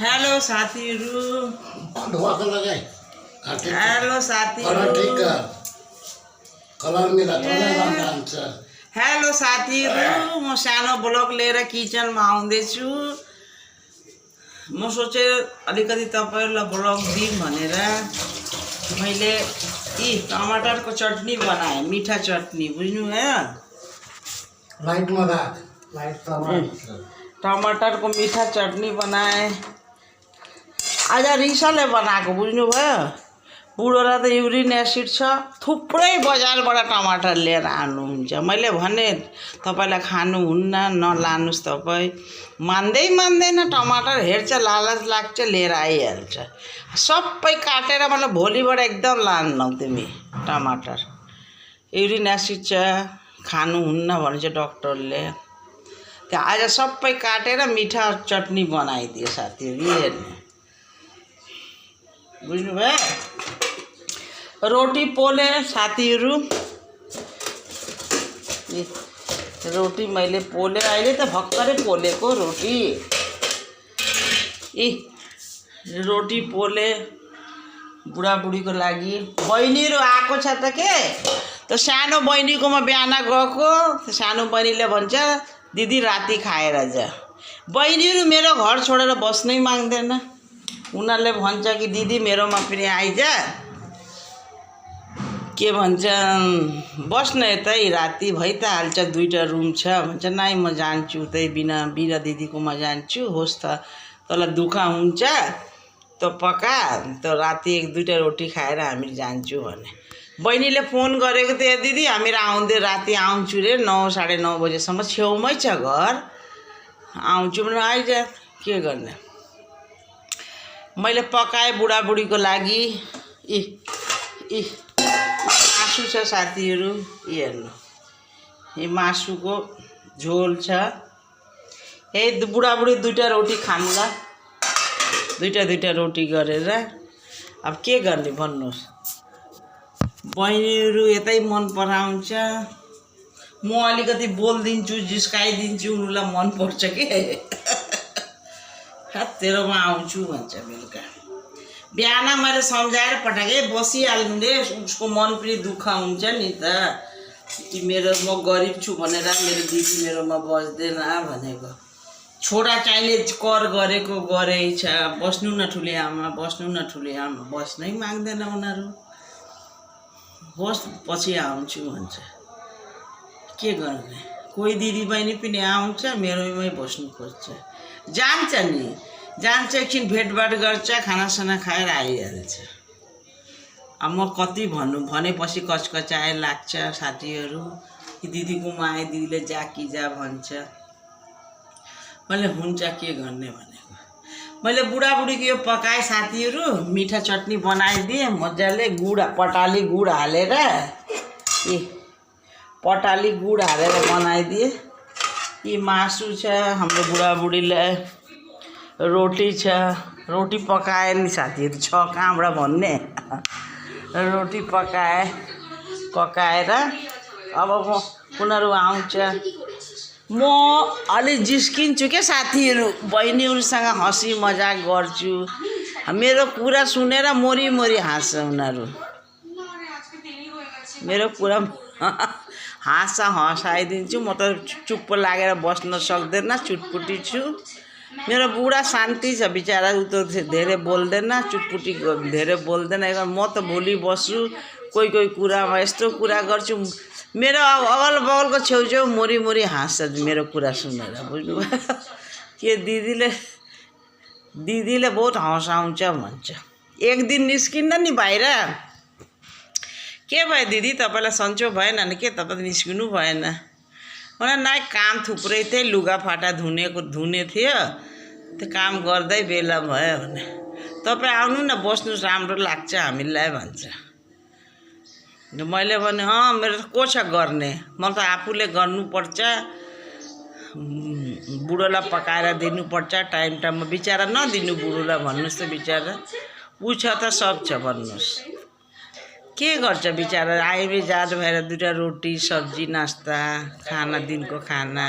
Hello साथीहरू। Hello साथीहरू, म सानो ब्लग लिएर किचनमा आउँदैछु। म सोचे अलिकति तपाईहरुलाई ब्लग दिउँ भनेर मैले टमाटरको चटनी बनाएँ, मीठा चटनी, बुझ्नुभयो? टमाटरको मीठा चटनी बनाएँ। आज रिसाले बनाएको, बुझ्नुभयो? बुढोलाई त युरिन एसिड छ, थुप्रै बजारबाट टमाटर लिएर आउनुहुन्छ। मैले भने तपाईलाई खानुहुन्न, नलानुस् तपाईँ। मान्दैन टमाटर, हेर्छ लालच लाग्छ लिएर आइहाल्छ। सबै काटेर मलाई भोलिबाट एकदम लान्नौ तिमी टमाटर। युरिन एसिड छ, खानुहुन्न भन्छ डक्टरले। त्यहाँ आज सबै काटेर मीठा चटनी बनाइदियो साथीहरू, हेर्नु, बुझ्नुभयो? रोटी पोले साथीहरू, रोटी मैले पोले, अहिले त भर्खरै पोलेको रोटी। रोटी पोले बुढाबुढीको लागि। बहिनीहरू आएको छ त के, त सानो बहिनीकोमा बिहान गएको, सानो बहिनीले भन्छ दिदी राति खाएर जा। बहिनीहरू मेरो घर छोडेर बस्नै माग्दैन। उनीहरूले भन्छ कि दिदी मेरोमा पनि आइज, के भन्छ बस्न यतै, राति भइ त हाल्छ, 2टा रुम छ भन्छ। नाइ म जान्छु उतै बिना दिदीकोमा जान्छु। होस् त, तँलाई दुःख हुन्छ त पका, त राति 1-2टा रोटी खाएर हामी जान्छु भने। बहिनीले फोन गरेको थियो, दिदी हामीहरू आउँदै राति आउँछु रे, 9-9:30 बजेसम्म, छेउमै छ घर, आउँछु भने आइज, के गर्ने। मैले पकाएँ बुढाबुढीको लागि। मासु छ साथीहरू, हेर्नु, यो मासुको झोल छ। बुढाबुढी 2टा रोटी खानुला, 2टा रोटी गरेर। अब के गर्ने भन्नुहोस्, बहिनीहरू यतै मन पराउँछ। म अलिकति बोलिदिन्छु, जिस्काइदिन्छु, उनीलाई मन पर्छ के। तेरोमा आउँछु भन्छ बेलुका। बिहान मैले सम्झाएर पठाएँ, बसिहाल्नु रे, उसको मन पनि दुःख हुन्छ नि त, कि मेरो म गरिब छु भनेर मेरो दिदी मेरोमा बस्दैन भनेको। छोरा चाहिँले कर गरेको गरेछ, बस्नु न ठुली आमा, बस्नु न ठुली आमा, बस्नै माग्दैन उनीहरू। होस् पछि आउँछु भन्छ, के गर्ने। कोही दिदी बहिनी पनि आउँछ, मेरोमै बस्नु खोज्छ। जान्छ नि, जान्छ, एकछिन भेटभाट गर्छ, खानासाना खाएर आइहाल्छ। अब म कति भन्नु, भनेपछि कचकचाए लाग्छ साथीहरू, कि दिदीकोमा आए, दिदीले जा कि जा भन्छ। मैले हुन्छ के गर्ने भनेको। मैले बुढाबुढीको यो पकाएँ साथीहरू, मीठा चटनी बनाइदिएँ मजाले, पटाली गुड हालेर, पटाली गुड हालेर बनाइदिएँ। यी मासु छ हाम्रो बुढाबुढीलाई, रोटी छ, रोटी पकाएँ नि साथीहरू, छ कहाँबाट भन्ने। रोटी पकाएर अब उनीहरू आउँछ। म अलि जिस्किन्छु क्या साथीहरू, बहिनीहरूसँग हँसी मजाक गर्छु। मेरो कुरा सुनेर मोरी हाँस्छ उनीहरू, मेरो कुरा हँसाइदिन्छु। म त चुप्प लागेर बस्न सक्दैन, चुटपुटी छु। मेरो बुढा शान्ति छ बिचरा, उ त धेरै बोल्दैन, चुटपुटी धेरै बोल्दैन। म त भोलि बस्छु, कोही कुरामा यस्तो कुरा गर्छु, मेरो अगल बगलको छेउछेउ मोरी हाँस्छ मेरो कुरा सुनेर, बुझ्नुभयो? के दिदीले बहुत हँसाउँछ भन्छ। एक दिन निस्किन्न नि बाहिर, के भयो दिदी तपाईँलाई सन्चो भएन नि के, तपाईँ निस्किनु भएन भने? नाइ काम थुप्रै थियो, लुगाफाटा धुने थियो, त्यो काम गर्दै बेला भयो भने। तपाईँ आउनु न, बस्नुहोस्, राम्रो लाग्छ हामीलाई भन्छ। मैले भने मेरो को छ गर्ने, म त आफूले गर्नुपर्छ, बुढोलाई पकाएर दिनुपर्छ टाइममा। बिचरा नदिनु बुढोलाई भन्नुहोस् त, बिचरा ऊ छ त सब छ भन्नुहोस्। के गर्छ बिचारा आइबे जात भएर दुईटा रोटी सब्जी नास्ता खाना दिनको खाना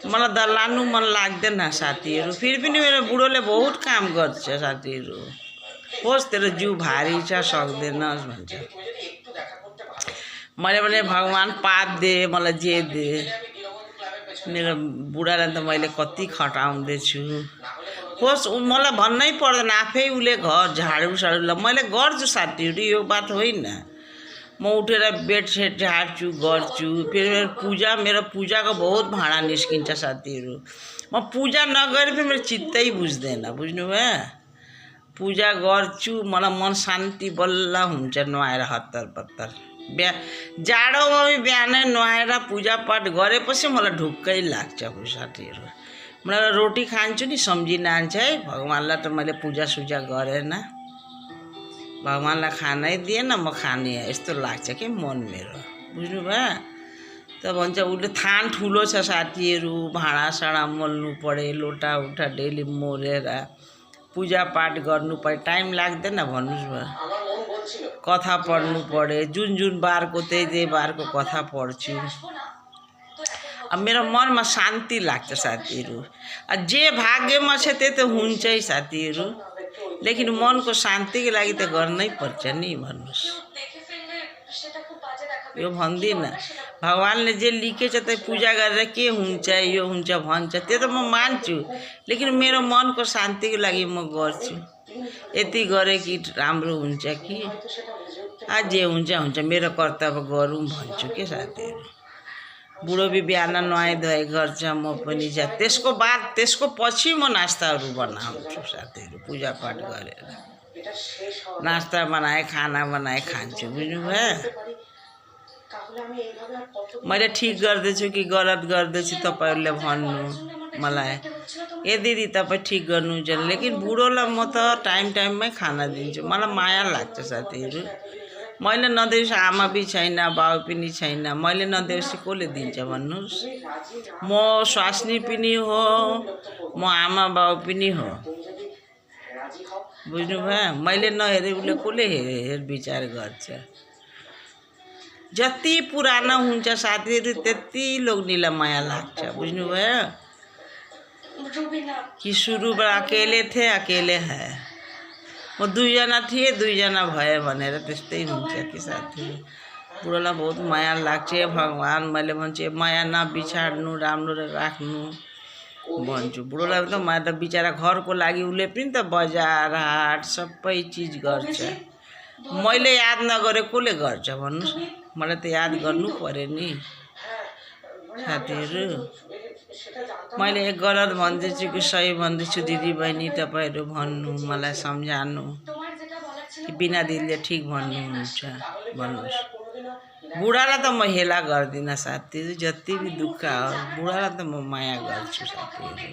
मलाई त लानु मन लाग्दैन साथीहरू फेरि पनि मेरो बुढोले बहुत काम गर्छ साथीहरू होस् तेरो जिउ भारी छ सक्दैनस् भन्छ मैले भने भगवान् पाप दे मलाई जे दे मेरो बुढालाई त मैले कति खटाउँदैछु होस् मलाई भन्नै पर्दैन आफै उसले घर झाडु साडु मैले गर्छु साथीहरू यो बात होइन म उठेर बेडसेट झाड्छु गर्छु फेरि मेरो पूजाको बहुत भाँडा निस्किन्छ साथीहरू म पूजा नगरे पनि मेरो चित्तै बुझ्दैन बुझ्नुभयो पूजा गर्छु मलाई मन शान्ति बल्ल हुन्छ नुहाएर हत्तर पत्तर जाडोमा बिहानै नुहाएर पूजापाठ गरेपछि मलाई ढुक्कै लाग्छ साथीहरू मलाई रोटी खान्छु नि सम्झिन आन्छ है भगवान्लाई त मैले पूजासुजा गरेन भगवान्लाई खानै दिएन म खाने यस्तो लाग्छ कि मन मेरो बुझ्नुभयो त भन्छ उसले थान ठुलो छ साथीहरू भाँडासाँडा मोल्नु पऱ्यो लोटा उठा डेली मोलेर पूजापाठ गर्नु पऱ्यो टाइम लाग्दैन भन्नुहोस् भयो कथा पढ्नु पऱ्यो जुन बारको त्यही बारको कथा पढ्छु अब मेरो मनमा शान्ति लाग्छ साथीहरू जे भाग्यमा छ त्यो त हुन्छै साथीहरू लेकिन मनको शान्तिको लागि त गर्नै पर्छ नि भन्नुहोस् यो भन्दिनँ भगवान्ले जे लेखेछ त्यो पूजा गरेर के हुन्छ यो हुन्छ भन्छ त्यो त म मान्छु लेकिन मेरो मनको शान्तिको लागि म गर्छु यति गरे कि राम्रो हुन्छ कि जे हुन्छ मेरो कर्तव्य गरौँ भन्छु के साथीहरू बुढो बिहान नुहाइ धुवाइ गर्छ म पनि त्यसको पछि म नास्ताहरू बनाउँछु साथीहरू पूजापाठ गरेर नास्ता बनाए खाना बनाए खान्छु बुझ्नुभयो मैले ठिक गर्दैछु कि गलत गर्दैछु तपाईँहरूले भन्नु मलाई ए दिदी तपाईँ ठिक गर्नुहुन्छ लेकिन बुढोलाई म त टाइममै खाना दिन्छु मलाई माया लाग्छ साथीहरू मैले नदिएपछि आमा पनि छैन बाउ पनि छैन मैले नदिएपछि कसले दिन्छ भन्नुहोस् म स्वास्नी पनि हो म आमा बाउ पनि हो बुझ्नुभयो मैले नहेरे उसले कसले हेर विचार गर्छ जति पुरानो हुन्छ साथीहरू त्यति लोग्नेलाई माया लाग्छ बुझ्नुभयो कि सुरुबाट अकेले थे अकेले है म दुईजना थिएँ दुईजना भयो भनेर त्यस्तै हुन्छ कि साथी बुढोलाई बहुत माया लाग्छ भगवान् मैले भन्छु माया नबिछाड्नु राम्रो राख्नु भन्छु बुढोलाई त माया त बिचरा घरको लागि उसले पनि त बजार हाट सबै चिज गर्छ मैले याद नगरे कसले गर्छ भन्नुहोस् मलाई त याद गर्नु पर्यो नि साथीहरू मैले एक गलत भन्दैछु कि सही भन्दैछु दिदी बहिनी तपाईँहरू भन्नु मलाई सम्झानु कि बिना दिदीले ठिक भन्नुहुन्छ भन्नुहोस् बुढालाई त म हेला गर्दिनँ साथीहरू जति पनि दुःख हो बुढालाई त म माया गर्छु साथीहरू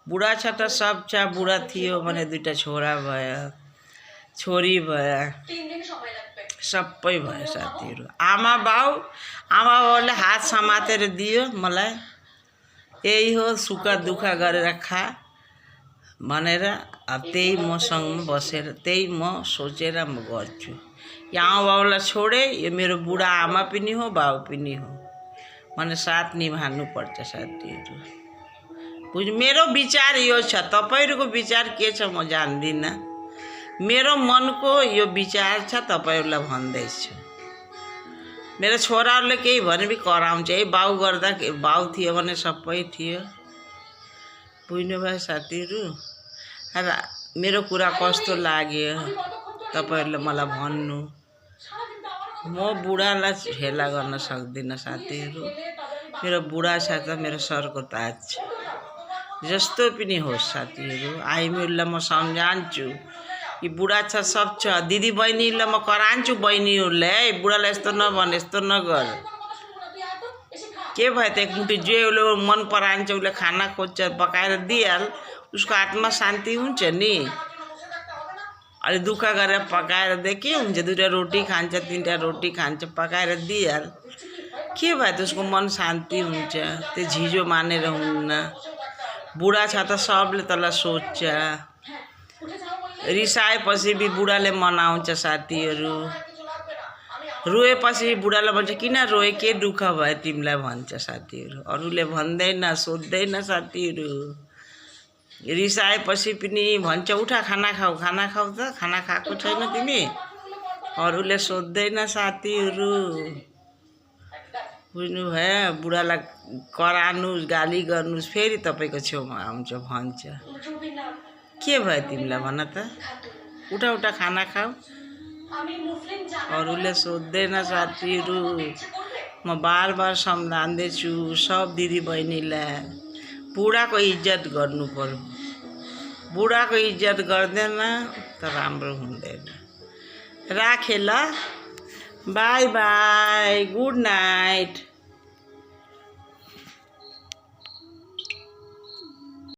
बुढा छ त सब छ बुढा थियो भने दुईटा छोरा भयो छोरी भयो सबै भयो साथीहरू आमा बाउले हात समातेर दियो मलाई यही हो सुख दुःख गरेर खा भनेर अब त्यही मसँग बसेर त्यही म सोचेर म गर्छु यो आमा बाउलाई छोडे यो मेरो बुढा आमा पनि हो बाउ पनि हो भने साथ निभाउनुपर्छ साथीहरू मेरो विचार यो छ तपाईँहरूको विचार के छ म जान्दिनँ मेरो मनको यो विचार छ तपाईँहरूलाई भन्दैछु मेरो छोराहरूले केही भने पनि कराउँछ बाउ गर्दा बाउ थियो भने सबै थियो बुझ्नुभयो साथीहरू र मेरो कुरा कस्तो लाग्यो तपाईँहरूले मलाई भन्नु म बुढालाई हेला गर्न सक्दिनँ साथीहरू मेरो बुढा छ त मेरो सरको ताज जस्तो पनि होस् साथीहरू आइमीहरूलाई म सम्झान्छु कि बुढा छ सब छ दिदी बहिनीलाई म करान्छु बहिनीहरूलाई बुढालाई यस्तो नभन यस्तो नगर के भयो त एकमुठी जे उसले मन परान्छ उसले खाना खोज्छ पकाएर दिइहाल उसको आत्मा शान्ति हुन्छ नि अलि दुःख गरेर पकाएर दे के हुन्छ दुईटा रोटी खान्छ तीनटा रोटी खान्छ पकाएर दिइहाल के भयो त उसको मन शान्ति हुन्छ त्यो झिजो मानेर हुन्न बुढा छ त सबले तँलाई सोध्छ रिसाएपछि भी बुढाले मनाउँछ साथीहरू रोएपछि बुढालाई भन्छ किन रोए, के दुःख भयो तिमीलाई भन्छ साथीहरू। अरूले भन्दैन, सोध्दैन साथीहरू। रिसाएपछि पनि भन्छ उठा खाना खाऊ, खाना खाऊ त, खाना खाएको छैन तिमी, अरूले सोध्दैन साथीहरू। बुझ्नुभयो? बुढालाई करानुस्, गाली गर्नुस्, फेरि तपाईँको छेउमा आउँछ, भन्छ के भयो तिमीलाई भन त, उठा उठा खाना खाऊ, अरूले सोध्दैन साथीहरू। म बार बार सम्झाउँदैछु सब दिदी बहिनीलाई, बुढाको इज्जत गर्नु पर्यो। बुढाको इज्जत गर्दैन त राम्रो हुँदैन। राखेँ ल, बाई बाई, गुड नाइट।